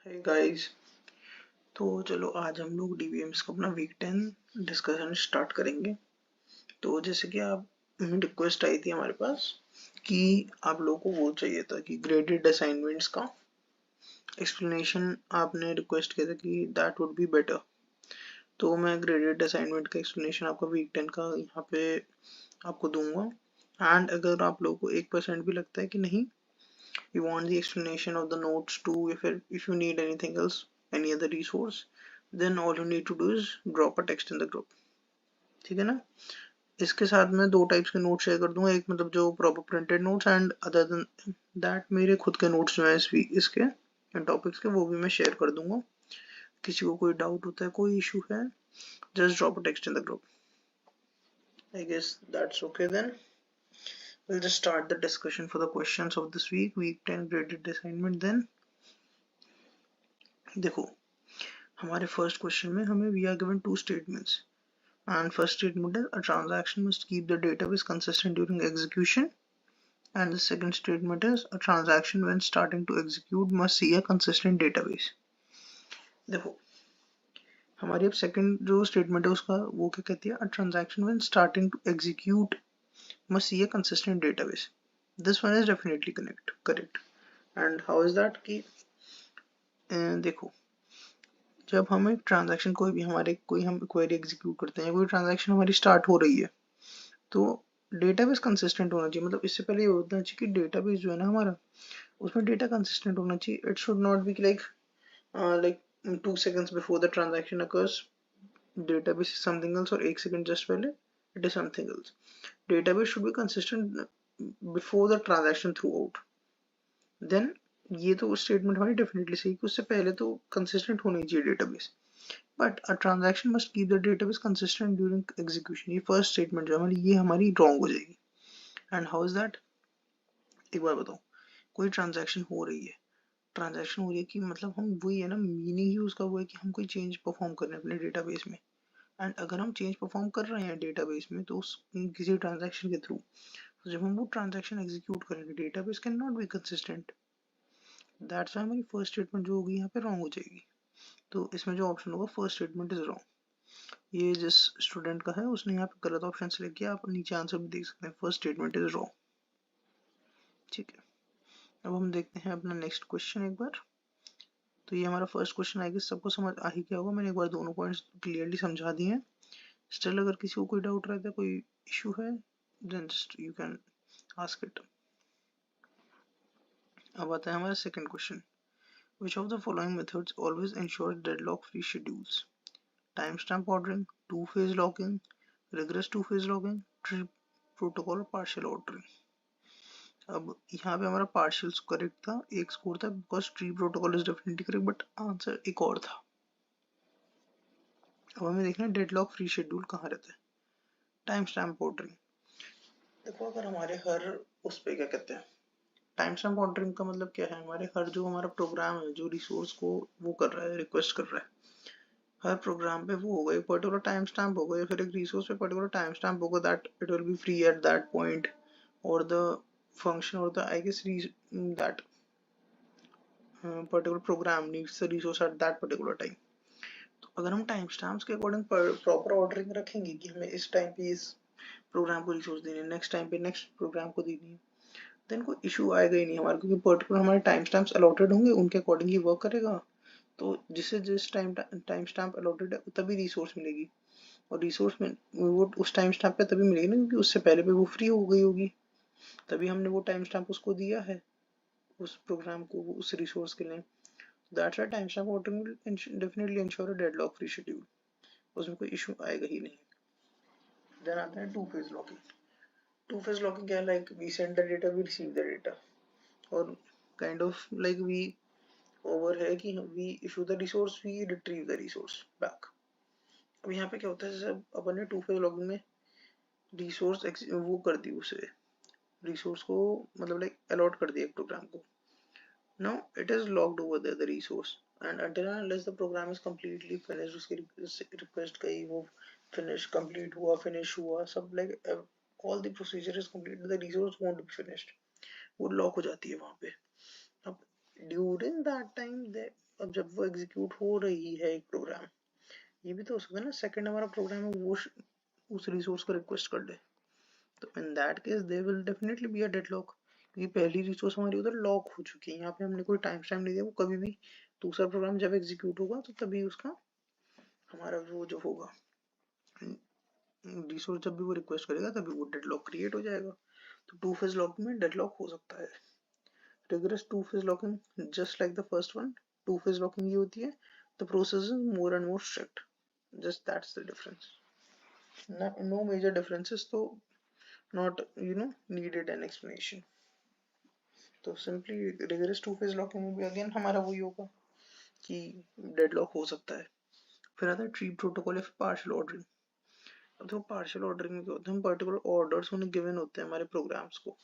Hey guys, तो चलो आज हम लोग डीबीएम्स का अपना वीक 10 डिस्कशन स्टार्ट करेंगे। तो जैसे कि आप रिक्वेस्ट आई थी हमारे पास कि आप लोगों को वो चाहिए था कि ग्रेडेड असाइनमेंट्स का एक्सप्लेनेशन आपने रिक्वेस्ट किया था कि दैट वुड बी बेटर। तो मैं ग्रेडेड असाइनमेंट का एक्सप्लेनेशन आपका वीक 10 का यहाँ पे आपको दूंगा। एंड अगर आप लोगों को 1% भी लगता है कि नहीं, you want the explanation of the notes too, if you need anything else, any other resource, then all you need to do is drop a text in the group। ठीक है ना। इसके साथ मैं दो टाइप्स के नोट्स शेयर कर दूंगा, एक मतलब जो proper printed notes and other than that मेरे खुद के नोट्स जो है इसके टॉपिक्स के वो भी मैं शेयर कर दूंगा। किसी को कोई डाउट होता है, कोई इशू है, just drop a text in the group. I guess that's okay then. We'll just start the discussion for the questions of this week 10 graded assignment। then देखो, हमारे फर्स्ट क्वेश्चन में हमें we are given two statements and first statement is a transaction must keep the database consistent during execution, and the second statement is a transaction when starting to execute must see a consistent database। देखो, हमारी अब second जो statement है उसका वो क्या कहती है, a transaction when starting to execute must see a consistent database। this one is definitely correct। and how is that कि देखो, जब हम एक ट्रांजैक्शन कोई हम क्वेरी एग्जीक्यूट करते हैं, कोई ट्रांजैक्शन हमारी स्टार्ट हो रही है, तो डेटाबेस कंसिस्टेंट होना चाहिए। मतलब इससे पहले ये होना चाहिए कि डेटाबेस जो है ना हमारा, उसमें डेटा कंसिस्टेंट होना चाहिए। It should not be like 2 seconds before the transaction occurs database is something else, और 1 सेकंड जस्ट पहले it is something else. Database should be consistent before the transaction throughout. Then ये तो statement हमारी definitely सही कि उससे पहले तो कंसिस्टेंट होनी चाहिए database. But a transaction must keep the database consistent during execution, ये फर्स्ट स्टेटमेंट जो हमारी, ये हमारी रॉन्ग हो जाएगी। एंड हाउ इज दैट, एक बार बताओ, कोई ट्रांजैक्शन हो रही है, कि मतलब हम वही है ना, मीनिंग ही उसका वो है कि हम कोई चेंज परफॉर्म कर रहे हैं अपने डेटाबेस में। एंड अगर हम चेंज परफॉर्म कर रहे हैं डेटाबेस में तो उस किसी ट्रांजैक्शन के थ्रू, तो जब हम वो ट्रांजैक्शन एग्जीक्यूट करेंगे database can not be consistent. That's why हमारी फर्स्ट स्टेटमेंट जो होगी यहाँ पे रॉन्ग हो जाएगी। तो इसमें जो ऑप्शन होगा फर्स्ट स्टेटमेंट इज रॉन्ग। ये जिस स्टूडेंट का है उसने यहाँ पे गलत ऑप्शन सेलेक्ट किया, आप नीचे आंसर भी देख सकते हैं, फर्स्ट स्टेटमेंट इज रॉन्ग। ठीक है, अब हम देखते हैं अपना नेक्स्ट क्वेश्चन एक बार। तो ये हमारा फर्स्ट क्वेश्चन आएगा, सबको समझ आ ही गया होगा, मैंने एक बार दोनों पॉइंट्स क्लियरली समझा दिए हैं। स्टिल अगर किसी को कोई डाउट रहता है, कोई इशू है, then just you can ask it. अब आता है हमारा second question, which of the following methods always ensures deadlock free schedules? Timestamp ordering, two-phase logging, rigorous two-phase logging, tree protocol, partial ordering। अब यहाँ पे हमारा पार्शियल करेक्ट था, एक स्कोर था, because tree protocol is definitely correct, but answer एक और था। अब हमें देखना है डेडलॉक फ्री शेड्यूल कहाँ रहता है। टाइम स्टैम्प ऑर्डरिंग, देखो अगर हमारे हर उस पे क्या कहते हैं, टाइम स्टैम्प ऑर्डरिंग का मतलब क्या है, हमारे हर जो हमारा प्रोग्राम है जो रिसोर्स को वो कर रहा है, रिक्वेस्ट कर रहा है, हर प्रोग्राम पे वो होगा, एक पर्टिकुलर टाइम स्टैम्प होगा, या फिर एक रिसोर्स पे पर्टिकुलर टाइम स्टैम्प होगा, that it will be free at that point, और द फंक्शन और the I guess that particular program needs the resource at that particular time. तो अगर हम टाइम स्टैम्प्स के अकॉर्डिंग प्रॉपर ऑर्डरिंग रखेंगे कि हमें इस टाइम पे इस प्रोग्राम को रिसोर्स देनी है, नेक्स्ट टाइम पे नेक्स्ट प्रोग्राम को देनी है, देन कोई इशू आएगा ही नहीं हमारे, क्योंकि पर्टिकुलर हमारे टाइम स्टैम्प्स अलॉटेड होंगे, उनके अकॉर्डिंग ही वर्क करेगा। तो जिससे जिस टाइम स्टैम्प अलॉटेड है तभी रिसोर्स मिलेगी, और रिसोर्स में वो उस टाइम स्टैम्प पे तभी मिलेगी ना, क्योंकि उससे पहले पे वो फ्री हो गई होगी, तभी हमने वो टाइम स्टैम्प उसको दिया है, उस प्रोग्राम को, उस रिसोर्स के लिए। That's why time stamp ordering will definitely ensure a deadlock free schedule, उसमें कोई इशू आएगा ही नहीं। देन आता है two phase locking. Two phase locking क्या है, like we send the data, we receive the data, और kind of like we over है कि we issue the resource, we retrieve the resource back. अब यहाँ पे क्या होता है, जैसे अपन ने टू फेज लॉगिंग में रिसोर्स वो कर दी, उसे रिसोर्स को मतलब लाइक अलॉट कर दिया एक प्रोग्राम को। Now it is locked over the resource, and until and unless the program is completely finished, उसकी रिक्वेस्ट गई, वो फिनिश कंप्लीट हुआ, फिनिश हुआ, सब like all the procedure is complete, the resource won't be finished, वो lock हो जाती है वहां पे। अब ड्यूरिंग दैट टाइम अब जब वो एग्जीक्यूट हो रही है एक प्रोग्राम, ये भी तो हो सकता है ना सेकंड हमारा प्रोग्राम है वो उस रिसोर्स को रिक्वेस्ट कर दे, तो in that case they will definitely be a deadlock, क्योंकि पहली रिसोर्स हमारी उधर लॉक हो चुकी है। यहाँ पे हमने कोई टाइम स्टैम्प नहीं दिया, वो कभी भी दूसरा प्रोग्राम जब एग्जीक्यूट होगा तो तभी उसका हमारा वो जो होगा रिसोर्स, जब भी वो रिक्वेस्ट करेगा तभी वो डेडलॉक क्रिएट हो जाएगा। तो टू फेज लॉक में डेडलॉक हो सकता है। rigorous two phase locking, just like the first one, two phase locking ये होती है, the process is more and more strict, just that's the difference. No major differences, so not needed an explanation. तो simply rigorous two phase locking में भी again हमारा वही होगा कि डेडलॉक हो सकता है। फिर आता है ट्री प्रोटोकॉल या फिर पार्शियल ऑर्डरिंग। अब देखो पार्शियल ऑर्डरिंग में क्या होता है, हम पर्टिकुलर ऑर्डर्स उन्हें गिवन होते हैं हमारे प्रोग्राम्स को,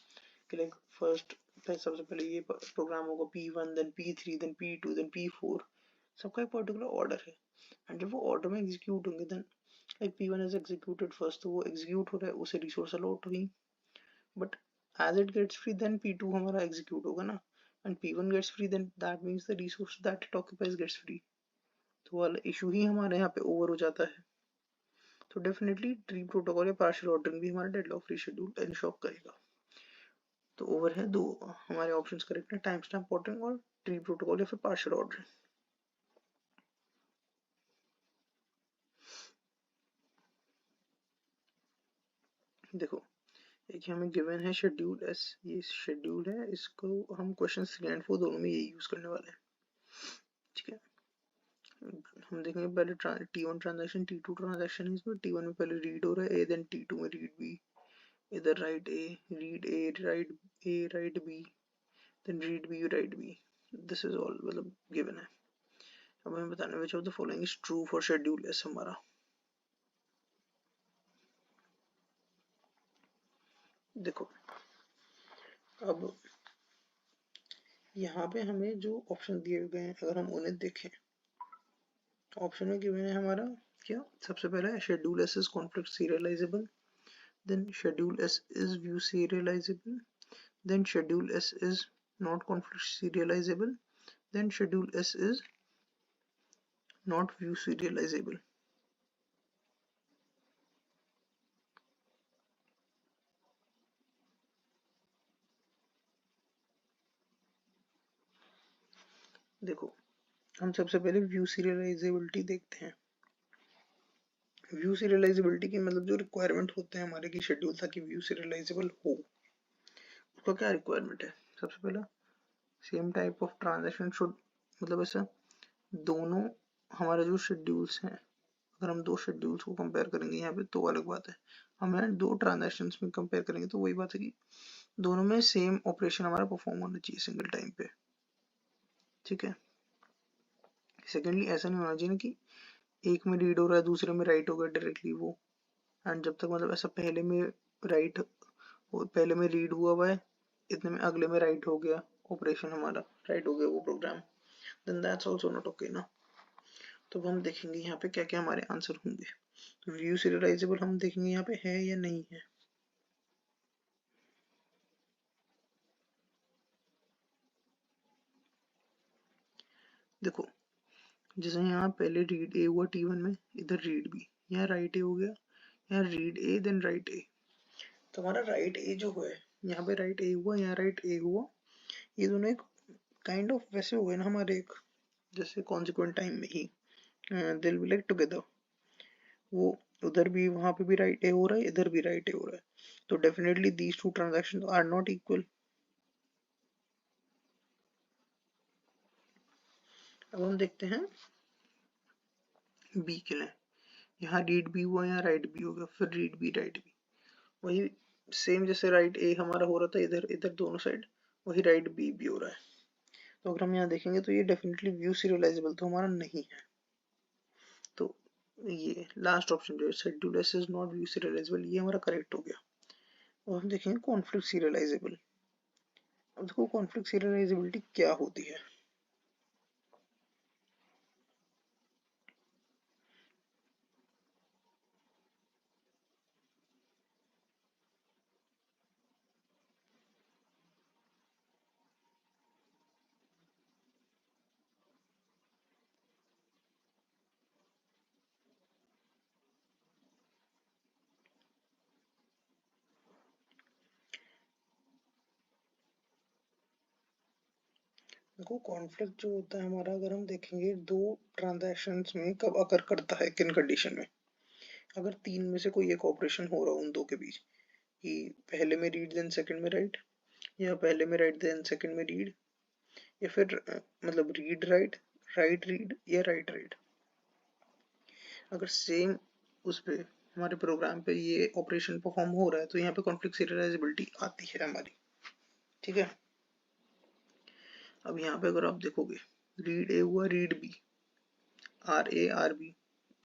कि लाइक फर्स्ट सबसे पहले ये प्रोग्राम होगा P1, then P3, then P2, then P4, सबका एक पर्टिकुलर ऑर्डर है। एंड जब वो ऑर्डर में एग्जीक्यूट होंगे, then like P1 is executed first, तो वो एग्जीक्यूट हो रहा है, उसे रिसोर्स अलॉट हुई, but as it gets free then P2 हमारा एग्जीक्यूट होगा ना, and P1 gets free, then that means the resource that it occupies gets free, तो वाला इशू ही हमारे यहाँ पे ओवर हो जाता है। तो डेफिनेटली ट्री प्रोटोकॉल या पार्शियल ऑर्डरिंग भी हमारा डेडलॉक फ्री शेड्यूल इंश्योर करेगा। तो ओवर है दो हमारे ऑप्शंस करेक्ट है, टाइम स्टैम्प ऑर्डरिंग और ट्री प्रोटोकॉल या फिर पार्शियल ऑर्डरिंग। देखो एक हमें गिवन है शेड्यूल एस, ये शेड्यूल है, इसको हम क्वेश्चन 3 एंड 4 दोनों में ये यूज करने वाले हैं। ठीक है, हम देखेंगे पहले T1 ट्रांजैक्शन, T2 ट्रांजैक्शन है, इसमें T1 में पहले रीड हो रहा है A, देन T2 में रीड B, इधर write A, read A, write A, write B, then read B, write B, this is all मतलब गिवन है। अब हमें बताना है which of the following is true for schedule S हमारा। देखो अब यहाँ पे हमें जो ऑप्शन दिए गए हैं अगर हम उन्हें देखें, ऑप्शन में गिवन है हमारा क्या, सबसे पहला है schedule S is conflict serializable, then schedule S is view serializable, then schedule S is not conflict serializable, then schedule S is not view serializable। देखो हम सबसे पहले व्यू सीरियलाइजेबिलिटी देखते हैं। व्यू सीरियलाइजेबिलिटी की मतलब जो रिक्वायरमेंट होते हैं हमारे की शेड्यूल ताकि व्यू सीरियलाइजेबल हो, उसका क्या रिक्वायरमेंट है, सबसे पहला same type of transaction should, मतलब ऐसा दोनों हमारे जो शेड्यूल्स हैं, अगर हम दो शेड्यूल्स को कंपेयर करेंगे यहाँ पे तो अलग बात है, हम यहाँ दो ट्रांजैक्शंस में कंपेयर करेंगे तो वही बात है कि दोनों में सेम ऑपरेशन हमारा परफॉर्म होना चाहिए सिंगल टाइम पे। ठीक है, सेकेंडली ऐसा नहीं होना चाहिए ना कि एक में रीड हो रहा है दूसरे में राइट हो गया डायरेक्टली वो, एंड जब तक मतलब ऐसा पहले में राइट, पहले में रीड हुआ है, इतने में अगले में राइट हो गया, ऑपरेशन हमारा राइट हो गया वो program, then that's also not okay ना। तो हम देखेंगे यहाँ पे क्या क्या हमारे आंसर होंगे। तो व्यू सीरियलाइजेबल हम देखेंगे यहाँ पे है या नहीं है। देखो जैसे यहाँ पहले रीड ए हुआ T1 में, इधर रीड बी, यहाँ राइट ए हो गया, यहाँ रीड ए देन राइट ए, तो हमारा राइट ए जो है यहाँ पे राइट ए हुआ, यहाँ राइट ए हुआ, ये दोनों एक काइंड ऑफ वैसे हो गए ना हमारे एक जैसे कॉन्सिक्वेंट टाइम में ही they will be like together, वो उधर भी वहां पे भी राइट ए हो रहा है, इधर भी राइट ए हो रहा है, तो definitely these two transactions are not equal. अब हम देखते हैं बी के लिए, यहाँ रीड बी हुआ, यहाँ राइट बी हो गया, फिर रीड बी राइट बी, वही सेम जैसे राइट ए हमारा हो रहा था इधर इधर दोनों साइड, वही राइट बी भी हो रहा है। तो अगर हम यहाँ देखेंगे तो ये डेफिनेटली व्यू सीरियलाइजेबल तो हमारा नहीं है। तो ये लास्ट ऑप्शन जो है schedule S is not view serialisable, ये हमारा करेक्ट हो गया। और हम देखेंगे कॉन्फ्लिक्ट सीरियलाइजेबल। अब देखो कॉन्फ्लिक्ट सीरियलाइजेबिलिटी क्या होती है। देखो कॉन्फ्लिक्ट जो होता है हमारा, अगर हम देखेंगे दो ट्रांजैक्शंस में कब अकर करता है, किन कंडीशन में। अगर तीन में से कोई एक ऑपरेशन हो रहा हो उन दो के बीच, कि पहले में रीड देन सेकंड में राइट, या पहले में राइट देन सेकंड में रीड, या फिर मतलब रीड राइट, राइट रीड, या राइट राइट। अगर सेम उस पे हमारे प्रोग्राम पे ये ऑपरेशन परफॉर्म हो रहा है तो यहाँ पे कॉन्फ्लिक्ट सीरियलाइजेबिलिटी आती है हमारी। ठीक है, अब यहाँ पे अगर आप देखोगे रीड ए हुआ, read B, R A R B,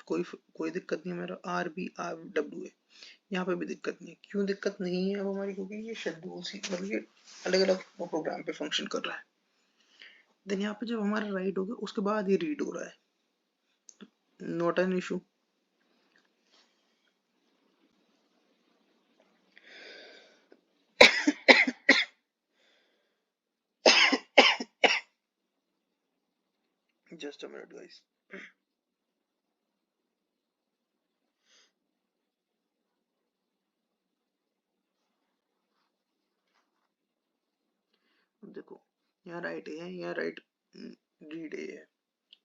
कोई दिक्कत नहीं है मेरा, R B R W A, यहाँ पे भी दिक्कत नहीं है। क्यों दिक्कत नहीं है अब हमारी, क्योंकि ये शेड्यूल सी मतलब ये अलग अलग प्रोग्राम पे फंक्शन कर रहा है। देन यहाँ पे जब हमारा राइट हो गया उसके बाद ये रीड हो रहा है, not an issue. Just a minute guys. अब देखो यहाँ राइट ए है, यहाँ राइट रीड ए है,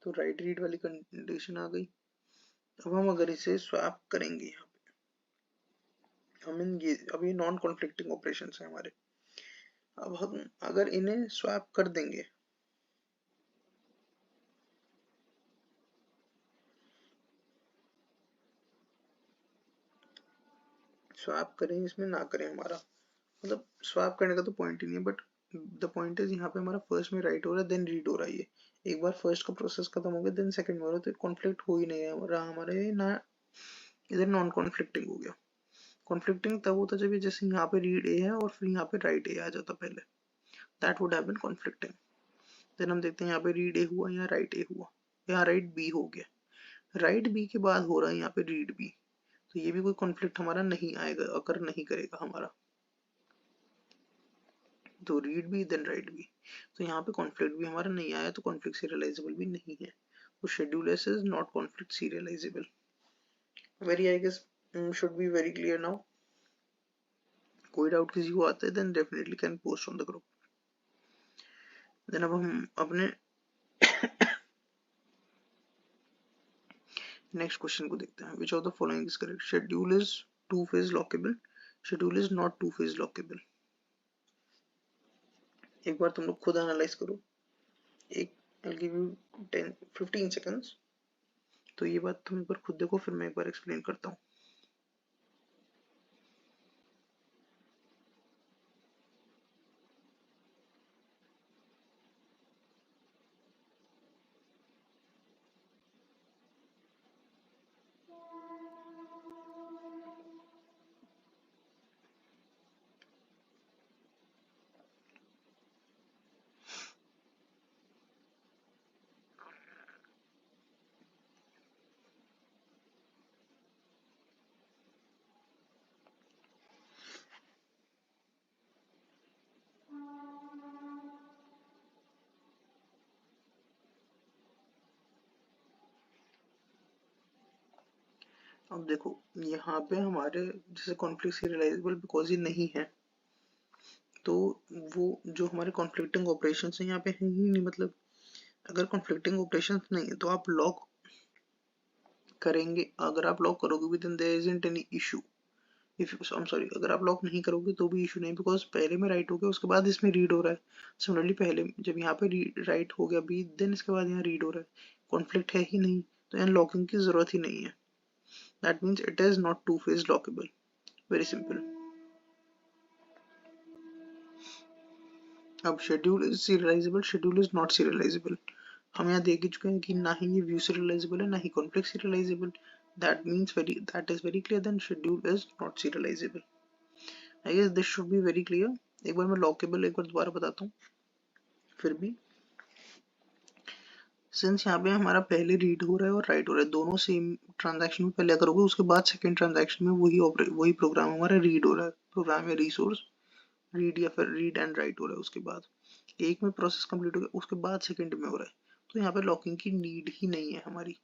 तो राइट रीड वाली कंडीशन आ गई। अब हम अगर इसे स्वैप करेंगे यहाँ पे, हम इन ये अब ये नॉन कॉन्फ्लिक्टिंग ऑपरेशन है हमारे, अब हम अगर इन्हें स्वैप कर देंगे, स्वैप करें इसमें ना करें, हमारा मतलब स्वैप करने का तो पॉइंट ही नहीं है, बट द पॉइंट इज यहाँ पे हमारा फर्स्ट में राइट हो रहा है देन रीड हो रहा है। ये एक बार फर्स्ट का प्रोसेस खत्म हो गया देन सेकंड में हो रहा है, तो कॉन्फ्लिक्ट हो ही नहीं रहा हमारे ना, इधर नॉन कॉन्फ्लिक्टिंग हो गया। कॉन्फ्लिक्टिंग तब होता जब ये जैसे यहाँ पे रीड ए है और फिर यहाँ पे राइट ए आ जाता पहले, that would have been conflicting. Then हम देखते हैं यहाँ पे रीड ए हुआ, यहाँ राइट ए हुआ, यहाँ राइट बी हो गया, राइट बी के बाद हो रहा है यहाँ पे रीड बी, तो ये भी कोई कॉन्फ्लिक्ट हमारा नहीं आएगा, अकर नहीं करेगा हमारा, तो read B then write B, तो यहाँ पे कॉन्फ्लिक्ट भी हमारा नहीं आया, तो कॉन्फ्लिक्ट सीरियलाइजेबल भी नहीं है, तो schedule S is not conflict serializable. Very I guess should be very clear now. कोई डाउट किसी को आता है then definitely can post on the group. Then अब हम अपने नेक्स्ट क्वेश्चन को देखते हैं। Which of the following is correct, schedule is two phase lockable, schedule is not two phase lockable. एक बार तुम लोग खुद एनालाइज करो, एक I'll give you 10-15 seconds, तो ये बात तुम एक बार खुद देखो, फिर मैं एक बार एक्सप्लेन करता हूँ। अब देखो यहाँ पे हमारे जैसे कॉन्फ्लिक्ट सीरियलाइजेबल बिकॉज ये नहीं है, तो वो जो हमारे कॉन्फ्लिक्टिंग ऑपरेशन है यहाँ पे है ही नहीं, मतलब अगर कॉन्फ्लिक्टिंग ऑपरेशन नहीं है तो आप लॉक करेंगे, अगर आप लॉक करोगे भी then there isn't any issue, if I am sorry, अगर आप लॉक नहीं करोगे तो भी इशू नहीं, बिकॉज पहले में राइट हो गया उसके बाद इसमें रीड हो रहा है। सिमिलरली पहले जब यहाँ पे राइट हो गया बी देन इसके बाद यहाँ रीड हो रहा है, कॉन्फ्लिक्ट है ही नहीं, तो यहाँ लॉकिंग की जरूरत ही नहीं है, that means it is not two phase lockable, very simple. अब schedule is serializable, schedule is not serializable, हम यहाँ देख ही चुके हैं कि ना ही ये व्यू सीरियलाइजेबल है ना ही conflict serializable, that is very clear, then schedule is not serializable. I guess this should be very clear. एक बार मैं लॉकेबल एक बार दोबारा बताता हूँ फिर भी, सिंस यहाँ पे हमारा पहले रीड हो रहा है और राइट हो रहा है, दोनों सेम ट्रांजैक्शन में पहले करोगे उसके बाद सेकंड ट्रांजैक्शन में वही प्रोग्राम हमारा रीड हो रहा है, प्रोग्राम या रिसोर्स रीड या फिर रीड एंड राइट हो रहा है, उसके बाद एक में प्रोसेस कंप्लीट हो गया उसके बाद सेकंड में हो रहा है, तो यहाँ पे लॉकिंग की नीड ही नहीं है, हमारी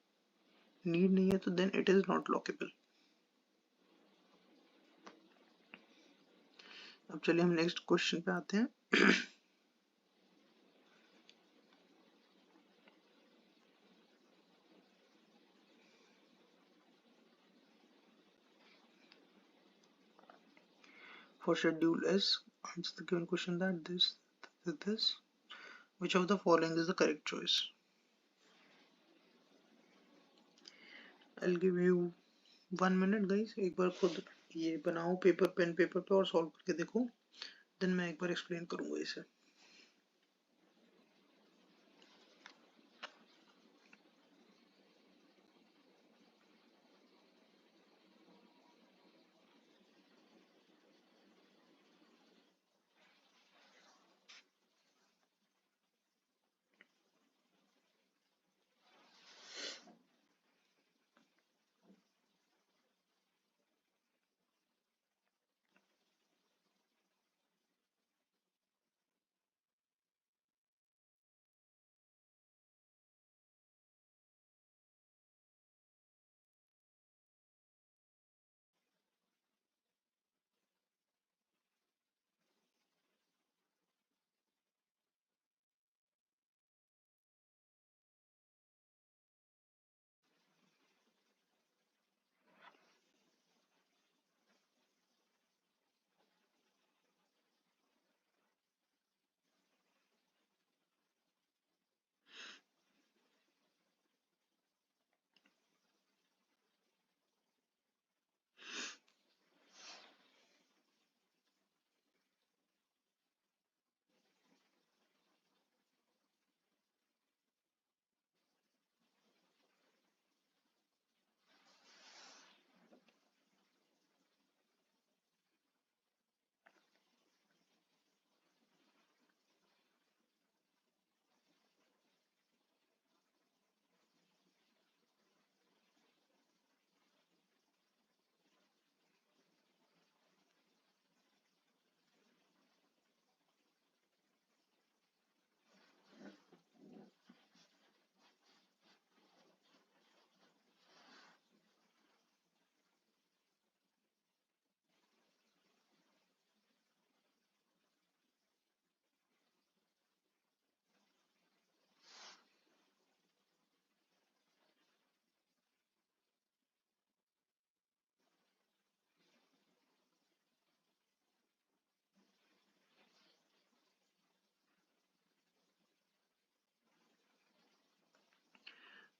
नीड नहीं है, तो then it is not lockable. अब चलिए हम नेक्स्ट क्वेश्चन पे आते हैं। for schedule S, answer the given question that this. Which of the following is the correct choice? I'll give you 1 minute guys. एक बार खुद ये बनाओ पेपर पेन पेपर पे और सॉल्व करके देखो, देन मैं एक बार एक्सप्लेन करूंगा इसे.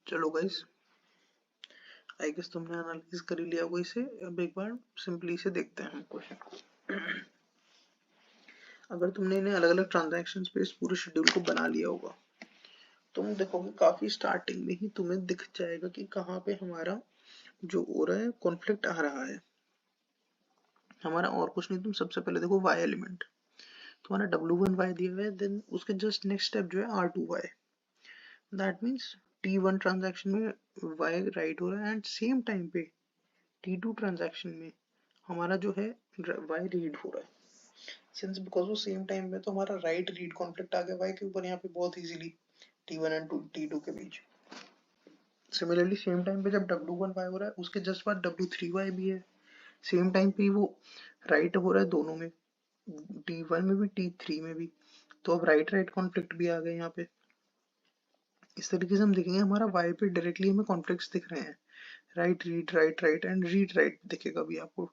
चलो गाइस, आई गेस तुमने एनालिसिस कर ही लिया होगा इसे. अब एक बार सिंपली से देखते हैं हम क्वेश्चन को. अगर तुमने इन्हें अलग अलग ट्रांजैक्शंस पे इस पूरे शेड्यूल को बना लिया होगा, तुम देखोगे काफी स्टार्टिंग में ही तुम्हें दिख जाएगा कि कहाँ पे हमारा जो हो रहा है कॉन्फ्लिक्ट आ रहा है. हमारा और कुछ नहीं, तुम सबसे पहले देखो y एलिमेंट. तुम्हारा w1y दिया हुआ है, देन उसके जस्ट नेक्स्ट स्टेप जो है r2y. That means t1 transaction में y राइट हो रहा है एंड सेम टाइम पे t2 ट्रांजैक्शन में हमारा जो है y रीड हो रहा है. सिंस बिकॉज वो सेम टाइम पे तो हमारा राइट रीड कॉन्फ्लिक्ट आ गया y के ऊपर यहाँ पे बहुत इजीली t1 एंड t2 के बीच. सिमिलरली सेम टाइम पे जब w1y हो रहा है उसके जस्ट बाद w3y भी है, सेम टाइम पे वो राइट हो रहा है दोनों में, t1 में भी t3 में भी. तो अब राइट राइट कॉन्फ्लिक्ट भी आ गए यहाँ पे. इस तरीके से हम देखेंगे हमारा y पे डायरेक्टली हमें कॉन्फ्लिक्ट्स दिख रहे हैं. Right read write right and read write दिखेगा भी आपको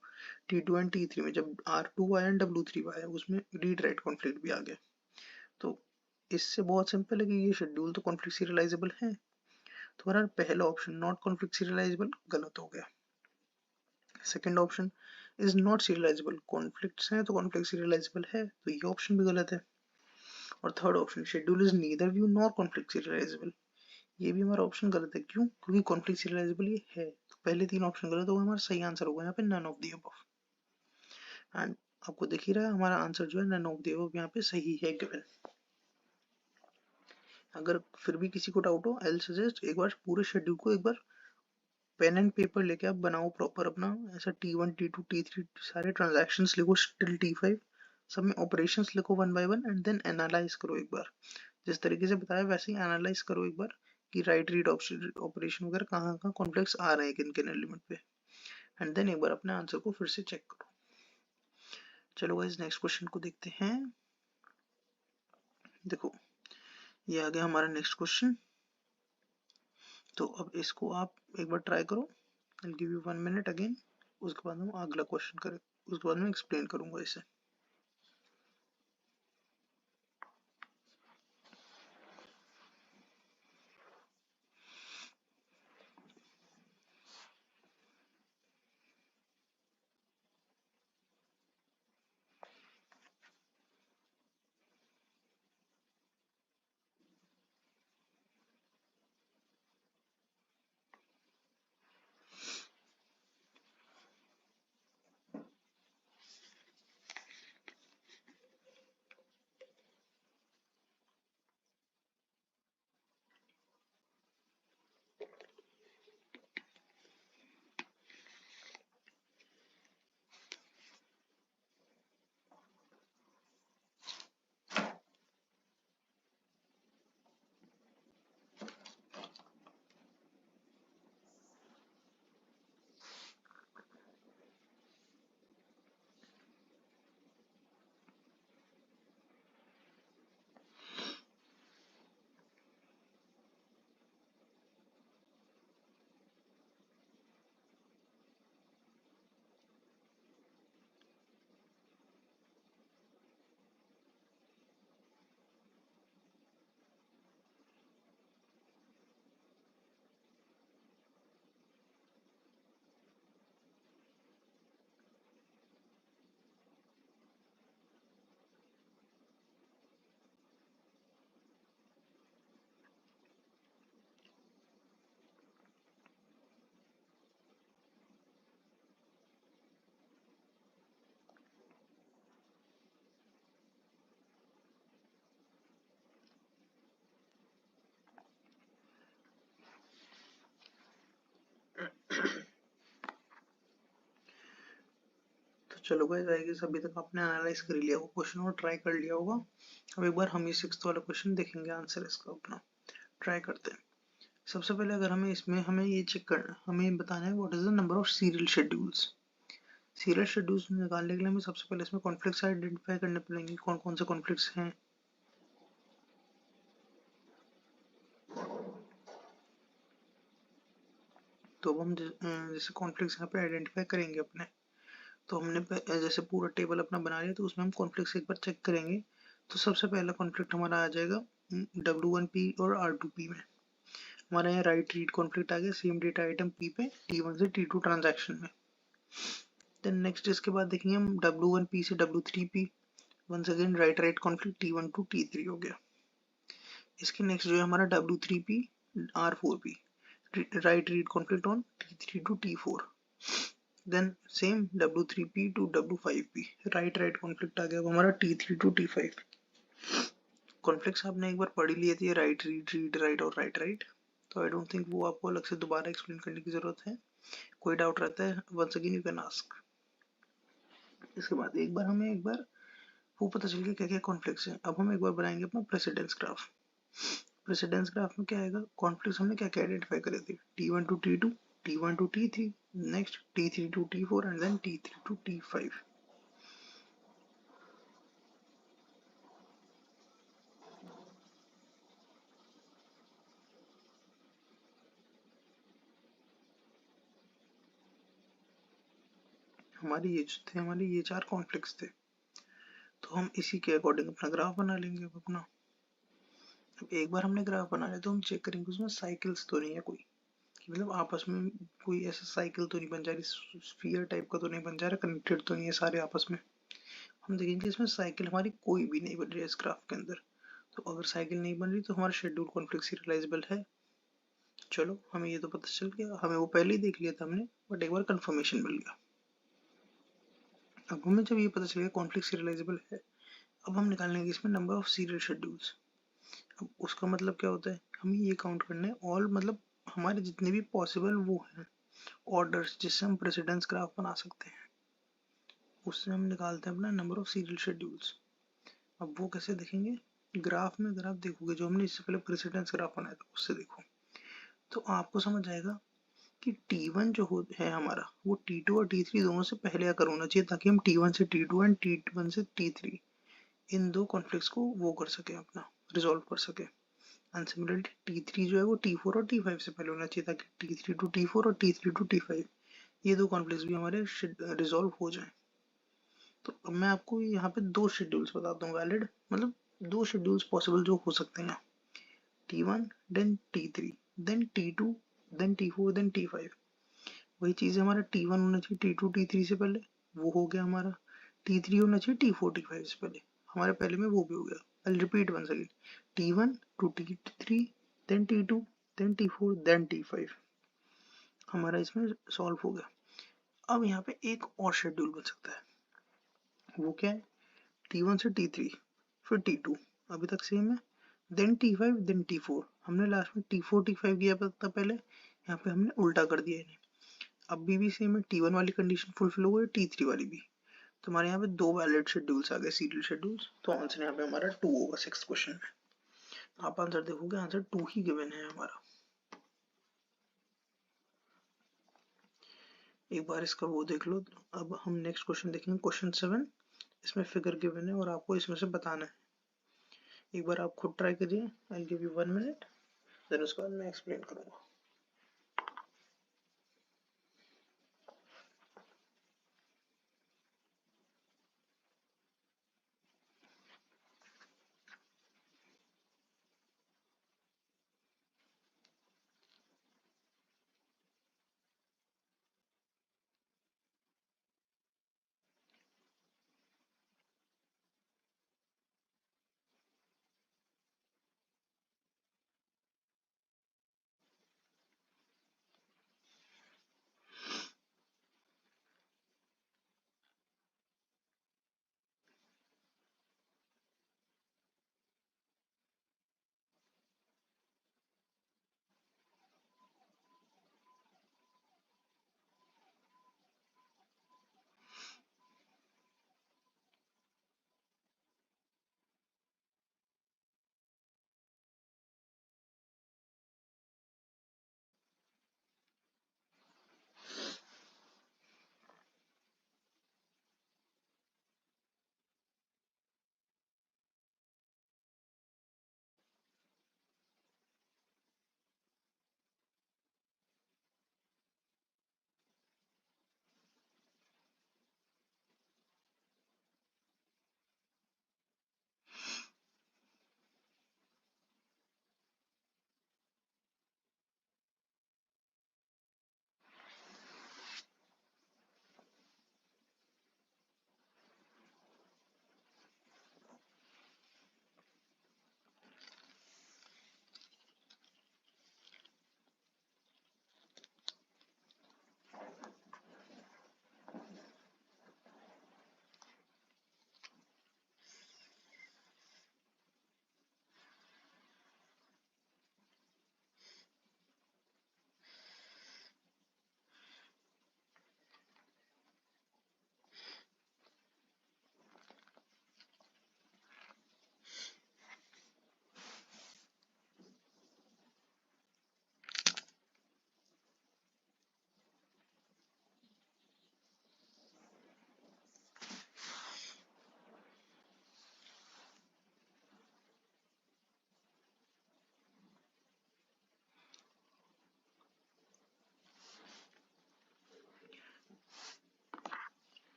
t2 एंड t3 में. जब r2y एंड w3y है उसमें रीड राइट कॉन्फ्लिक्ट भी आ गया. तो इससे बहुत सिंपल है कि ये शेड्यूल तो कॉन्फ्लिक्ट सीरियलाइजेबल है. तुम्हारा पहला ऑप्शन नॉट कॉन्फ्लिक्ट सीरियलाइजेबल गलत हो गया. Second option is not serialisable, conflicts हैं तो कॉन्फ्लिक्ट सीरियलाइजेबल है, तो ये ऑप्शन भी गलत है. और third option schedule is neither view nor conflict serialisable, ये भी हमारा ऑप्शन गलत है. क्यों? क्योंकि कॉन्फ्लिक्ट सीरियलाइजेबल ये है. तो पहले तीन ऑप्शन गलत हो गए, हमारा सही आंसर होगा यहाँ पे none of the above. And आपको दिख ही रहा है हमारा आंसर जो है नन ऑफ द अबव यहाँ पे सही है गिवन. अगर फिर भी किसी को डाउट हो, आई विल सजेस्ट एक बार पूरे शेड्यूल को एक बार पेन एंड पेपर लेके आप बनाओ प्रॉपर अपना. ऐसा t1 t2 t3 सारे ट्रांजैक्शंस लिखो टिल t5, सब में ऑपरेशंस लिखो one by one and then analyse करो एक बार. जिस तरीके से बताया वैसे ही एनालाइज करो एक बार कि राइट रीड ऑपरेशन वगैरह कहाँ कहाँ कॉन्फ्लिक्ट्स आ रहे हैं किन किन एलिमेंट पे, एंड देन एक बार अपने आंसर को फिर से चेक करो. चलो गाइस नेक्स्ट क्वेश्चन को देखते हैं. देखो ये आ गया हमारा नेक्स्ट क्वेश्चन. तो अब इसको आप एक बार ट्राई करो. I'll give you 1 minute again. उसके बाद हम अगला क्वेश्चन करें, उसके बाद मैं एक्सप्लेन करूंगा इसे. चलो गाइस, आई गेस अभी तक आपने एनालाइज कर लिया होगा क्वेश्चन और ट्राई कर लिया होगा। अब एक बार हम ये 6th वाला क्वेश्चन देखेंगे, आंसर इसका अपना ट्राई करते हैं। सबसे पहले अगर हमें इसमें हमें ये चेक करना, हमें बताना है what is the number of serial schedules. Serial schedules निकालने के लिए हमें सबसे पहले इसमें कॉन्फ्लिक्ट्स आइडेंटिफाई करने पड़ेंगे, कौन कौन से कॉन्फ्लिक्ट्स हैं। तो अब हम जैसे कॉन्फ्लिक्ट्स यहाँ पे आइडेंटिफाई करेंगे अपने, तो हमने जैसे पूरा टेबल अपना बना लिया, तो उसमें हम कॉन्फ्लिक्ट्स एक बार चेक करेंगे। तो सबसे पहला कॉन्फ्लिक्ट हमारा आ जाएगा W1P और R2P में। हमारे यहाँ राइट रीड कॉन्फ्लिक्ट आ गया सेम डेटा आइटम P पे T1 से T2 ट्रांजैक्शन में। देन नेक्स्ट इसके बाद देखेंगे हम W1P से W3P, once again write write conflict T1 to T3 हो गया। इसके नेक्स्ट जो है हमारा W3P R4P, write read conflict on T3 to T4। Then same W3P to W5P, write write conflict आ गया वो हमारा T3 टू T5। कॉन्फ्लिक्ट्स आपने एक बार पढ़ लिए थे, राइट रीड रीड राइट और राइट राइट, तो आई डोंट थिंक वो आपको अलग से दोबारा एक्सप्लेन करने की जरूरत है। कोई डाउट रहता है once again you can ask. इसके बाद एक बार वो पता चल गया क्या क्या कॉन्फ्लिक्ट्स हैं। अब हम एक बार बनाएंगे अपना प्रेसिडेंस ग्राफ। प्रेसिडेंस ग्राफ में क्या आएगा, कॉन्फ्लिक्ट्स हमने क्या क्या आइडेंटिफाई करे थे, T1 to T2, T1 to T3, next T3 to T4 and then T3 to T5। हमारे ये 4 कॉन्फ्लिक्ट्स थे। तो हम इसी के अकॉर्डिंग अपना ग्राफ बना लेंगे। अब अपना एक बार हमने ग्राफ बना लिया तो हम चेक करेंगे उसमें साइकिल्स तो नहीं है कोई, कि मतलब आपस में कोई ऐसा साइकिल तो नहीं बन जा रही, स्फीयर टाइप का तो नहीं बन जा रहा, कनेक्टेड तो नहीं है सारे आपस में। हम देखेंगे इसमें साइकिल हमारी कोई भी नहीं बन रही है इस ग्राफ के अंदर। तो अगर साइकिल नहीं बन रही तो हमारा शेड्यूल कॉन्फ्लिक्ट सीरियलाइजेबल है। चलो हमें ये तो पता चल गया, हमें वो पहले ही देख लिया था हमने, बट एक बार कंफर्मेशन मिल गया। अब हमें जब ये पता चल गया कॉन्फ्लिक्ट सीरियलाइजेबल है, अब हम निकालेंगे इसमें नंबर ऑफ सीरियल शेड्यूल्स। अब उसका मतलब क्या होता है, हमें ये काउंट करना है ऑल, मतलब हमारे जितने भी पॉसिबल वो हैं ऑर्डर्स जिससे हम प्रेसिडेंस ग्राफ बना सकते हैं, उससे हम निकालते हैं अपना नंबर ऑफ सीरियल शेड्यूल्स। अब वो कैसे देखेंगे, ग्राफ में अगर आप देखोगे जो हमने इससे पहले प्रेसिडेंस ग्राफ बनाया था उससे देखो, तो आपको समझ आएगा कि T1 जो है हमारा वो T2 और T3 दोनों से पहले आकर होना चाहिए, ताकि हम T1 से T2 एंड T1 से T3 इन दो कॉन्फ्लिक्ट्स को वो कर सके, अपना रिजोल्व कर सके। एंड सिमिलरली T3 जो है वो T4 और T5 से पहले होना चाहिए, ताकि T3 टू T4 और T3 टू T5 ये दो कॉन्फ्लिक्ट्स भी हमारे रिजोल्व हो जाएं। तो अब मैं आपको यहाँ पे दो शेड्यूल्स बताता हूँ वैलिड, मतलब दो शेड्यूल्स पॉसिबल जो हो सकते हैं, T1 then T3 then T2 then T4 then T5। वही चीज़ है, हमारा T1 होना चाहिए T2 T3 से पहले, वो हो गया हमारा। T3 होना चाहिए T4 T5 से पहले, हमारे पहले में वो भी हो गया। I'll repeat once again, T1 to T3 then T2 then T4 then T5 हमारा इसमें सॉल्व हो गया। अब यहाँ पे एक और शेड्यूल बन सकता है, वो क्या है, T1 से T3 फिर T2, अभी तक सेम है, देन T5 देन T4। हमने लास्ट में T4 T5 किया था पहले, यहाँ पे हमने उल्टा कर दिया इन्हें। अभी भी सेम है, T1 वाली कंडीशन फुलफिल हो गई, T3 वाली भी। तो हमारे यहाँ पे दो वैलिड शेड्यूल्स आ गए, सीरियल शेड्यूल्स। तो आंसर यहाँ पे हमारा 2 होगा 6th क्वेश्चन में। आप आंसर देखोगे आंसर 2 ही गिवन है हमारा। एक बार इसका वो देख लो। अब हम नेक्स्ट क्वेश्चन देखेंगे, क्वेश्चन 7। इसमें फिगर गिवन है और आपको इसमें से बताना है। एक बार आप खुद ट्राई करिए, I give you 1 minute, then उसके बाद मैं एक्सप्लेन करूंगा।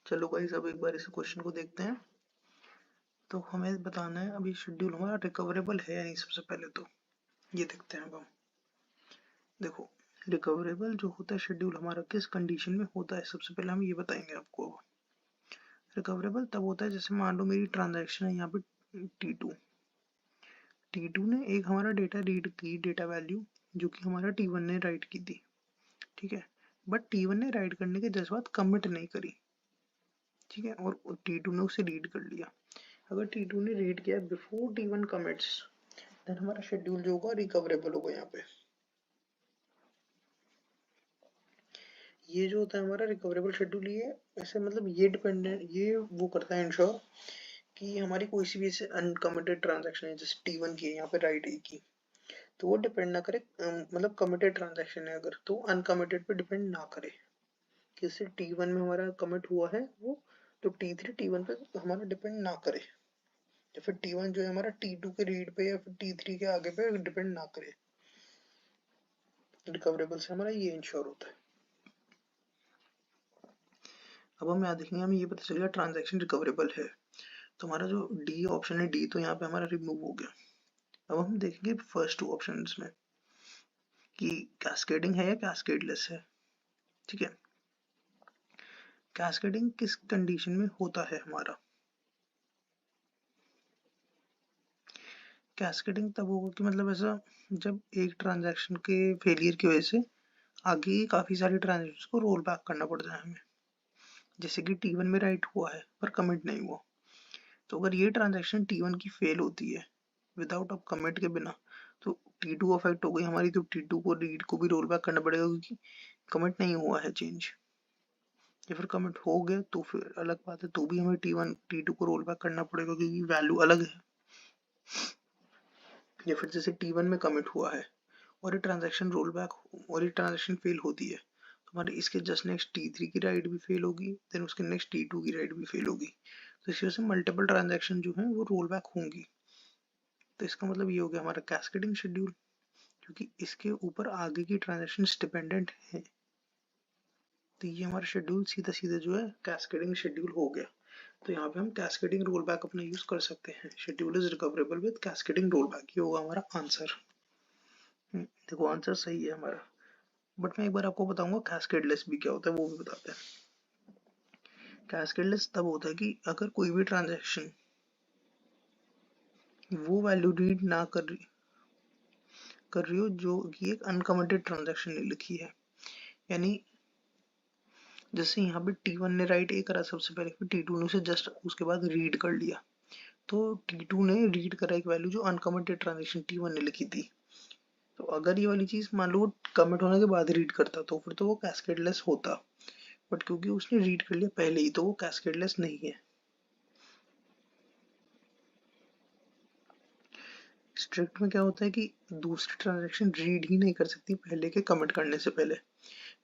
चलो गाइस अब एक बार इस क्वेश्चन को देखते हैं। तो हमें बताना है अभी शेड्यूल हमारा रिकवरेबल है या नहीं। सबसे पहले तो ये देखते हैं। अब हम देखो रिकवरेबल जो होता है शेड्यूल हमारा किस कंडीशन में होता है, सबसे पहले हम ये बताएंगे आपको। रिकवरेबल तब होता है जैसे मान लो मेरी ट्रांजैक्शन है यहाँ पे T2 ने एक हमारा डेटा रीड की, डेटा वैल्यू जो कि हमारा T1 ने राइट की थी, ठीक है। बट T1 ने राइट करने के जस्ट बाद कमिट नहीं करी, ठीक है, और T2 ने उसे रीड कर लिया। अगर T2 ने रीड किया बिफोर T1 कमिट्स, देन हमारा शेड्यूल जो होगा रिकवरेबल होगा। यहाँ पे ये जो होता है हमारा रिकवरेबल शेड्यूल, ये ऐसे मतलब ये डिपेंडेंट, ये वो करता है इंश्योर कि हमारी कोई सी भी ऐसे अनकमिटेड ट्रांजैक्शन है, जैसे T1 की है यहाँ पे राइट ए की, तो वो डिपेंड ना करे, मतलब कमिटेड ट्रांजैक्शन है अगर, तो अनकमिटेड पे डिपेंड ना करे। जैसे T1 में हमारा कमिट हुआ है वो, तो T3 T1 पे हमारा डिपेंड ना करे, या फिर T1 जो है हमारा T2 के रीड पे या फिर T3 के आगे पे डिपेंड ना करे। रिकवरेबल से हमारा ये इंश्योर होता है। अब हम यहाँ देखेंगे, हमें ये पता चलेगा ट्रांजैक्शन रिकवरेबल है, तो हमारा जो डी ऑप्शन है, डी तो यहाँ पे हमारा रिमूव हो गया। अब हम देखेंगे फर्स्ट टू ऑप्शंस में कि कैस्केडिंग है या कैस्केडलेस है, ठीक है। कैस्केडिंग किस कंडीशन में होता है हमारा, कैस्केडिंग तब होगा कि मतलब ऐसा जब एक ट्रांजैक्शन के फेलियर की वजह से आगे काफी सारी ट्रांजैक्शन को रोल बैक करना पड़ जाए हमें। जैसे कि T1 में राइट हुआ है पर कमिट नहीं हुआ, तो अगर ये ट्रांजैक्शन T1 की फेल होती है विदाउट ऑफ कमिट के बिना, तो T2 अफेक्ट हो गई हमारी, तो T2 को रीड को भी रोल बैक करना पड़ेगा क्योंकि कमिट नहीं हुआ है चेंज। या फिर कमिट हो गया तो फिर अलग बात है, तो भी हमें T1 T2 को रोल बैक करना पड़ेगा क्योंकि वैल्यू अलग है। या फिर जैसे T1 में कमिट हुआ है और ये ट्रांजैक्शन रोल बैक और ये ट्रांजैक्शन फेल होती है, तो हमारे इसके जस्ट नेक्स्ट T3 की राइट भी फेल होगी, देन उसके नेक्स्ट T2 की राइट भी फेल होगी, तो इस वजह से मल्टीपल ट्रांजैक्शन जो है वो रोल बैक होंगी। तो इसका मतलब ये हो गया हमारा कैस्केडिंग शेड्यूल, क्योंकि इसके ऊपर आगे की ट्रांजैक्शन डिपेंडेंट है। तो ये हमारा शेड्यूल सीधा सीधा जो है कैस्केडिंग शेड्यूल हो गया। तो यहाँ पे हम कैस्केडिंग रोल बैक अपना यूज कर सकते हैं। Schedule is recoverable with cascading roll back, ये होगा हमारा आंसर। देखो आंसर सही है हमारा। बट मैं एक बार आपको बताऊंगा कैस्केडलेस भी क्या होता है, वो भी बताते हैं। कैस्केडलेस तब होता है कि अगर कोई भी ट्रांजैक्शन वो वैल्यू रीड ना कर रही हो जो कि एक अनकमिटेड ट्रांजैक्शन ने लिखी है। यानी जैसे यहाँ पे T1 ने राइट ए करा सबसे पहले, फिर T2 ने उसे जस्ट उसके बाद रीड कर लिया, तो T2 ने रीड करा एक वैल्यू जो अनकमिटेड ट्रांजैक्शन T1 ने लिखी थी। तो अगर ये वाली चीज मान लो कमिट होने के बाद रीड करता तो फिर तो वो कैस्केडलेस होता, बट क्योंकि उसने रीड कर लिया पहले ही, तो वो कैस्केडलेस नहीं है। स्ट्रिक्ट में क्या होता है कि दूसरी ट्रांजैक्शन रीड ही नहीं कर सकती पहले के कमिट करने से पहले,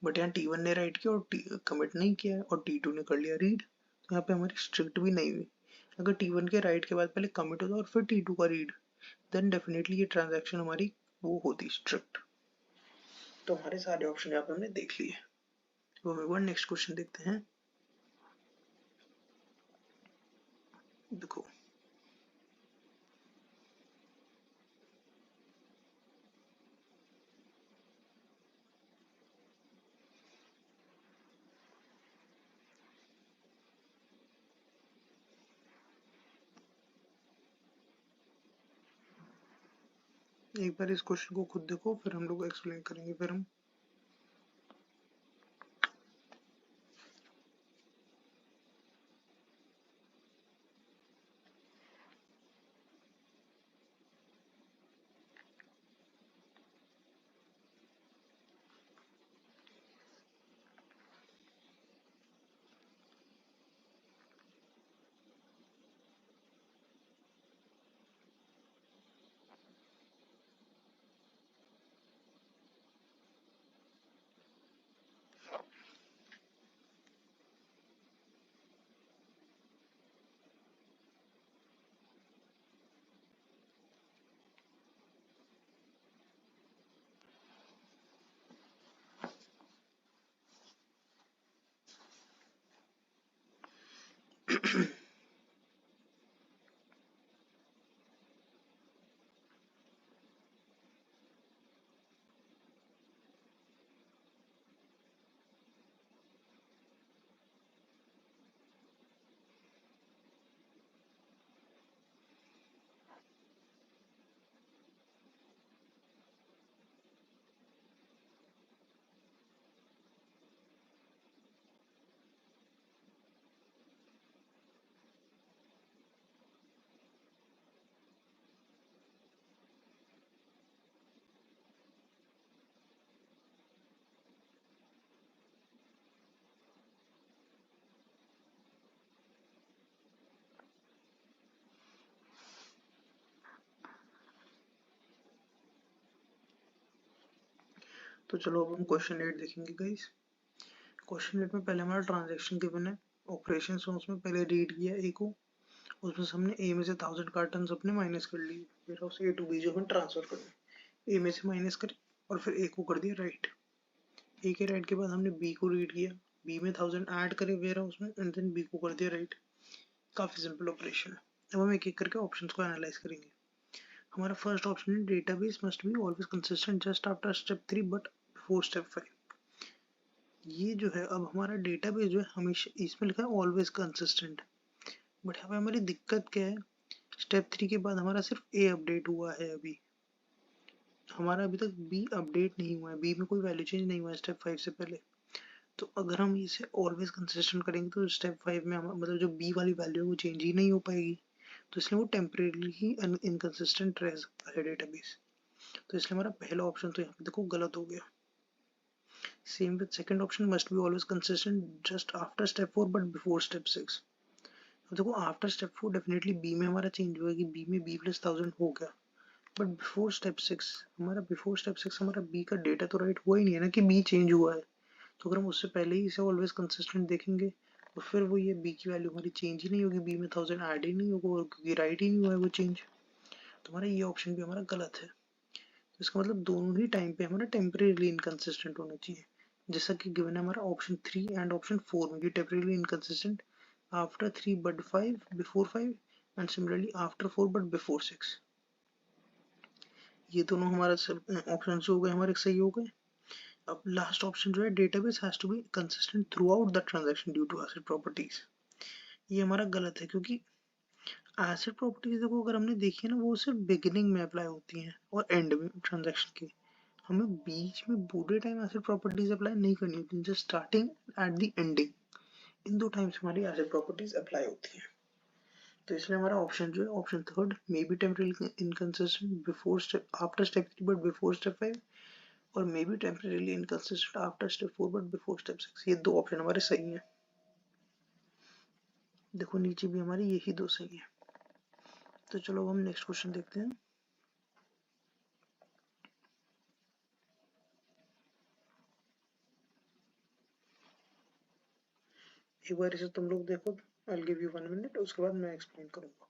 बट यहाँ T1 ने राइट किया और कमिट नहीं किया है और T2 ने कर लिया रीड, तो यहाँ पे हमारी स्ट्रिक्ट भी नहीं हुई। अगर T1 के राइट के बाद पहले कमिट होता और फिर T2 का रीड, देन डेफिनेटली ये ट्रांजैक्शन हमारी वो होती स्ट्रिक्ट। तो हमारे सारे ऑप्शन यहाँ पे हमने देख लिए। तो हम एक बार नेक्स्ट क्वेश्चन देखते हैं। देखो एक बार इस क्वेश्चन को खुद देखो, फिर हम लोग एक्सप्लेन करेंगे। फिर हम तो चलो अब हम क्वेश्चन 8 देखेंगे गाइस। क्वेश्चन 8 में पहले हमारा ट्रांजैक्शन गिवन है, ऑपरेशन उसमें पहले रीड किया ए को, उसमें से हमने ए में से 1000 कार्टन अपने माइनस कर लिए, फिर हाउस ए टू बी जो हमें ट्रांसफर करना, ए में से माइनस करे और फिर ए को कर दिया राइट। ए के राइट के बाद हमने बी को रीड किया, बी में 1000 ऐड करे वेयर हाउस में एंड देन बी को कर दिया राइट। काफी सिंपल ऑपरेशन है। अब हम एक एक करके ऑप्शंस को एनालाइज करेंगे। हमारा फर्स्ट ऑप्शन है database must be always consistent just after step 3 but before step 5। ये जो है अब हमारा डेटाबेस जो है हमेशा इसमें लिखा है ऑलवेज कंसिस्टेंट, बट यहाँ पे हमारी दिक्कत क्या है, स्टेप 3 के बाद हमारा सिर्फ ए अपडेट हुआ है, अभी हमारा अभी तक बी अपडेट नहीं हुआ है, बी में कोई वैल्यू चेंज नहीं हुआ है स्टेप 5 से पहले। तो अगर हम इसे ऑलवेज कंसिस्टेंट करेंगे तो स्टेप 5 में मतलब जो बी वाली वैल्यू है वो चेंज ही नहीं हो पाएगी, तो इसलिए वो टेम्परेली ही इनकंसिस्टेंट रह सकता है डेटाबेस। तो इसलिए हमारा पहला ऑप्शन तो यहाँ पे देखो गलत हो गया। Same with second option must be always consistent just after step 4 but before step 6। तो देखो आफ्टर स्टेप 4 डेफिनेटली बी में हमारा चेंज हुआ कि बी में बी प्लस 1000 हो गया, बट बिफोर स्टेप 6 हमारा बिफोर स्टेप 6 हमारा बी का डेटा तो राइट हुआ ही नहीं है ना कि बी चेंज हुआ है। तो अगर हम उससे पहले ही इसे ऑलवेज कंसिस्टेंट देखेंगे तो फिर वो ये बी की वैल्यू हमारी चेंज ही नहीं होगी, बी में 1000 ऐड ही नहीं होगा क्योंकि राइट ही नहीं हुआ है वो चेंज। तो हमारा ये ऑप्शन भी हमारा गलत है। तो इसका मतलब दोनों ही टाइम पे हमारा टेम्परेली इनकंसिस्टेंट होना चाहिए, जैसा कि गिवन है हमारा ऑप्शन 3 एंड ऑप्शन 4 में, temporarily inconsistent after 3 but 5 before 5 and similarly after 4 but before 6। ये दोनों हमारा ऑप्शन हो गए हमारे सही हो गए। अब लास्ट ऑप्शन जो है database has to be consistent throughout the transaction due to ACID properties, ये हमारा गलत है क्योंकि एसिड प्रॉपर्टीज देखो अगर हमने देखी है ना वो सिर्फ बिगिनिंग में अप्लाई होती हैं और एंड में ट्रांजैक्शन के, हमें बीच में पूरे टाइम एसिड प्रॉपर्टीज अप्लाई नहीं करनी होती, just starting at the ending, इन दो टाइम्स हमारी एसिड प्रॉपर्टीज अप्लाई होती हैं। तो इसलिए हमारा ऑप्शन जो है option third may be temporarily inconsistent before step after step 3 but before step 5 और may be temporarily inconsistent after step 4 but before step 6, ये दो ऑप्शन हमारे सही हैं। देखो नीचे भी हमारी यही दो सही है। तो चलो हम नेक्स्ट क्वेश्चन देखते हैं। एक बार इसे तुम लोग देखो, I will give you 1 minute, उसके बाद मैं एक्सप्लेन करूंगा।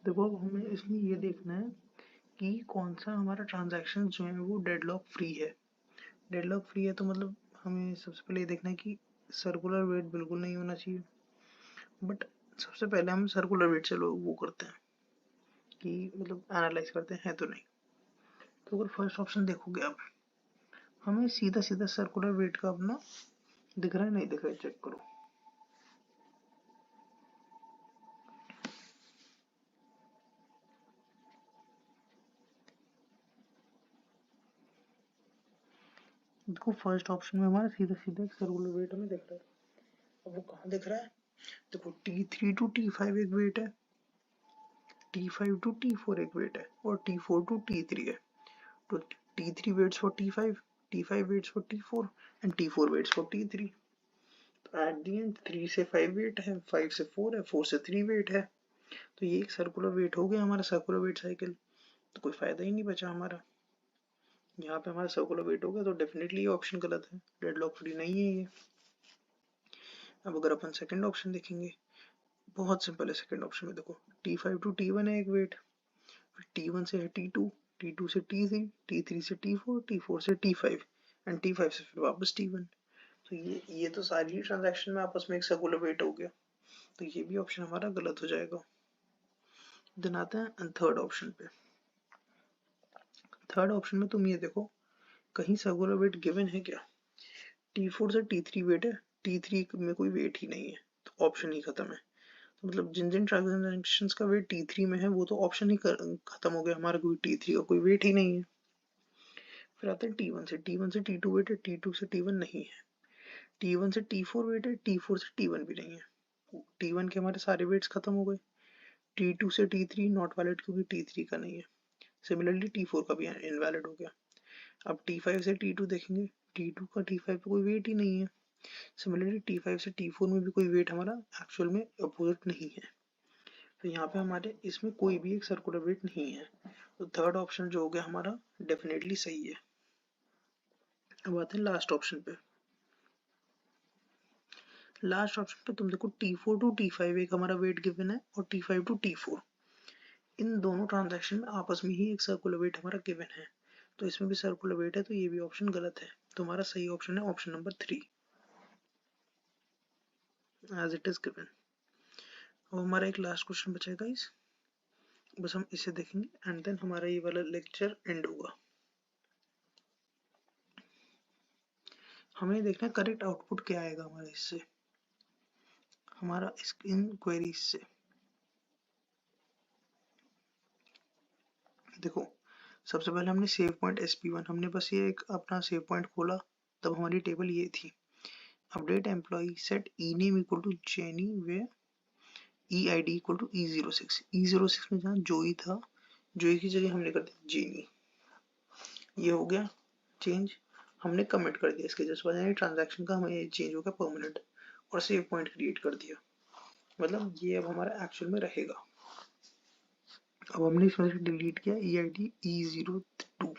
देखो अब हमें इसमें ये देखना है कि कौन सा हमारा ट्रांजैक्शन जो है वो डेडलॉक फ्री है। डेडलॉक फ्री है तो मतलब हमें सबसे पहले ये देखना है कि सर्कुलर वेट बिल्कुल नहीं होना चाहिए, बट सबसे पहले हम सर्कुलर वेट से लोग वो करते हैं कि मतलब एनालाइज करते हैं तो नहीं। तो अगर फर्स्ट ऑप्शन देखोगे अब हमें सीधा सीधा सर्कुलर वेट का अपना दिख रहा है नहीं दिख रहा है चेक करो। देखो फर्स्ट ऑप्शन में हमारा सीधा सीधा एक सर्कुलर वेट हमें दिख रहा है। अब वो कहाँ दिख रहा है? देखो T3 टू T5 एक वेट है, T5 टू T4 एक वेट है, और T4 टू T3 है। तो T3 waits for T5, T5 waits for T4 and T4 waits for T3. तो एट दी एंड 3 से 5 वेट है, 5 से 4 है, 4 से 3 वेट है। तो ये एक सर्कुलर वेट हो गया हमारा सर्कुलर वेट साइकिल। तो कोई फायदा ही नहीं बचा हमारा। यहाँ पे हमारा सर्कुलर वेट हो गया, तो डेफिनेटली ये ऑप्शन गलत है, डेडलॉक फ्री नहीं है ये। अब अगर अपन सेकंड ऑप्शन देखेंगे, बहुत सिंपल है। सेकंड ऑप्शन में देखो T5 टू T1 है एक वेट, फिर T1 से है T2, T2 से T3, T3 से T4, T4 से T5 एंड T5 से फिर वापस T1। तो ये तो सारी ट्रांजैक्शन में आपस में एक सर्कुलर वेट हो गया, तो ये भी ऑप्शन हमारा गलत हो जाएगा। देन आते हैं थर्ड ऑप्शन पे। थर्ड ऑप्शन में तुम ये देखो, कहीं सर्कुलर वेट गिवन है क्या? T4 से T3 वेट है, T3 में कोई वेट ही नहीं है, तो ऑप्शन ही खत्म है। तो मतलब जिन जिन ट्रांजैक्शंस का वेट T3 में है वो तो ऑप्शन ही खत्म हो गया हमारा, कोई T3 का कोई वेट ही नहीं है। फिर आते हैं T1 से T2 वेट है, T2 से T1 नहीं है, T1 से T4 वेट है, T4 से T1 भी नहीं है। T1 के हमारे सारे वेट्स खत्म हो गए। T2 से T3 नॉट वैलिड क्योंकि T3 का नहीं है। सिमिलरली T4 का भी इनवैलिड हो गया। अब T5 से T2 देखेंगे, T2 का T5 पे कोई वेट ही नहीं है। सिमिलरली T5 से T4 में भी कोई वेट हमारा एक्चुअल में अपोजिट नहीं है। तो यहाँ पे हमारे इसमें कोई भी एक सर्कुलर वेट नहीं है। तो थर्ड ऑप्शन जो हो गया हमारा डेफिनेटली सही है। अब आते हैं लास्ट ऑप्शन पे। लास्ट ऑप्शन पे तुम देखो T4 टू T5 एक हमारा वेट गिवन है, और T5 टू T4 इन दोनों ट्रांजैक्शन में आपस में ही एक सर्कुलर वेट हमारा गिवन है। तो इसमें भी सर्कुलर वेट है, तो ये भी ऑप्शन गलत है। तो हमारा सही ऑप्शन है option number 3 as it is given. अब हमारा एक लास्ट क्वेश्चन बचा है गाइस, बस हम इसे देखेंगे एंड देन हमारा ये वाला लेक्चर एंड होगा। हमें देखना है करेक्ट आउटपुट क्या आएगा हमारे इससे, हमारा इन क्वेरीज से। देखो सबसे पहले हमने सेव पॉइंट SP1, हमने बस ये एक अपना सेव पॉइंट खोला, तब हमारी टेबल ये थी। Update employ set E name equal to Jenny where EID equal to E06। E06 में जहाँ जोई था, जोई की जगह हमने कर दिया जेनी। ये हो गया चेंज, हमने कमिट कर दिया इसके जस्ट बाद, ट्रांजैक्शन का हमें ये चेंज हो गया परमानेंट, और सेव पॉइंट क्रिएट कर दिया। मतलब ये अब हमारा एक्चुअल में रहेगा। अब हमने इसमें से डिलीट किया EID E02,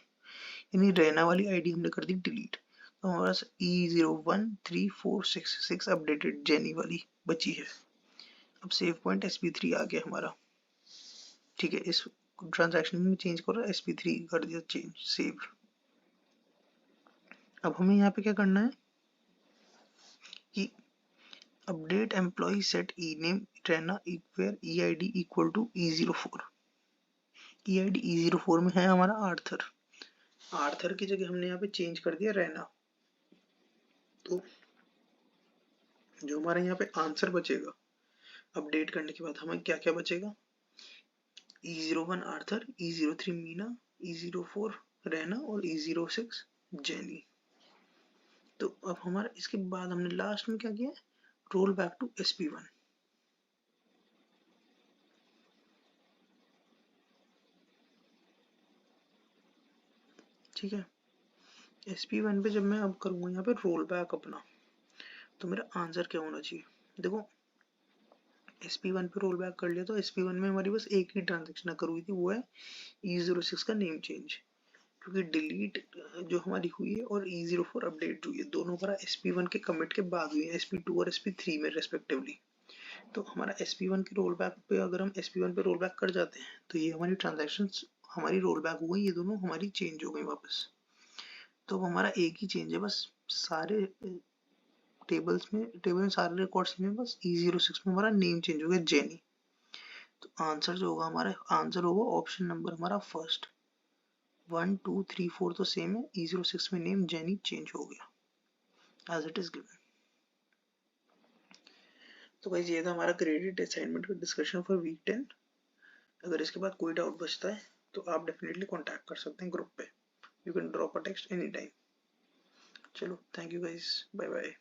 यानी रहना वाली आईडी हमने कर दी डिलीट। तो हमारे पास E013466 अपडेटेड जेनी वाली बची है। अब सेव पॉइंट SP3 आ गया हमारा। ठीक है, इस ट्रांजैक्शन में चेंज करो, SP3 कर दिया चेंज सेव। अब हमें यहाँ पे क्या करना है कि update employ set E name Rahna where EID equal to E04। EID E04 में है हमारा आर्थर, आर्थर की जगह हमने यहाँ पे चेंज कर दिया रहना। तो जो हमारे यहाँ पे आंसर बचेगा अपडेट करने के बाद, हमें क्या क्या बचेगा, E01 Arthur, E03 Meena, E04 रहना और E06 जेनी। तो अब हमारा इसके बाद हमने लास्ट में क्या किया, रोल बैक टू SP1। ठीक है, SP1 पे जब मैं अब करूँगा यहाँ पे रोल बैक अपना, तो मेरा आंसर क्या होना चाहिए। देखो SP1 पे रोल बैक कर लिया, तो SP1 में हमारी बस एक ही ट्रांजेक्शन अगर हुई थी, वो है E06 का नेम चेंज, क्योंकि डिलीट जो हमारी हुई है और E04 अपडेट हुई है, दोनों हमारा SP1 के कमिट के बाद हुई है, SP2 और SP3 में रेस्पेक्टिवली। तो हमारा SP1 के रोल बैक पे अगर हम SP1 पे रोल बैक कर जाते हैं, तो ये हमारी ट्रांजैक्शंस हमारी रोल बैक हो गई, ये दोनों हमारी चेंज हो गई वापस। तो हमारा एक ही चेंज है बस, सारे टेबल में सारे रिकॉर्ड्स में बस E06 में हमारा नेम चेंज हो गया जेनी। तो आंसर जो होगा हमारा, आंसर होगा ऑप्शन नंबर हमारा फर्स्ट। 1 2 3 4 तो सेम है, E06 में नेम जेनी चेंज हो गया एज इट इज गिवन। तो गाइस ये था हमारा क्रेडिट असाइनमेंट का डिस्कशन फॉर वीक 10। अगर इसके बाद कोई डाउट बचता है तो आप डेफिनेटली कांटेक्ट कर सकते हैं ग्रुप पे, you can drop a text any time. चलो, thank you guys, bye bye.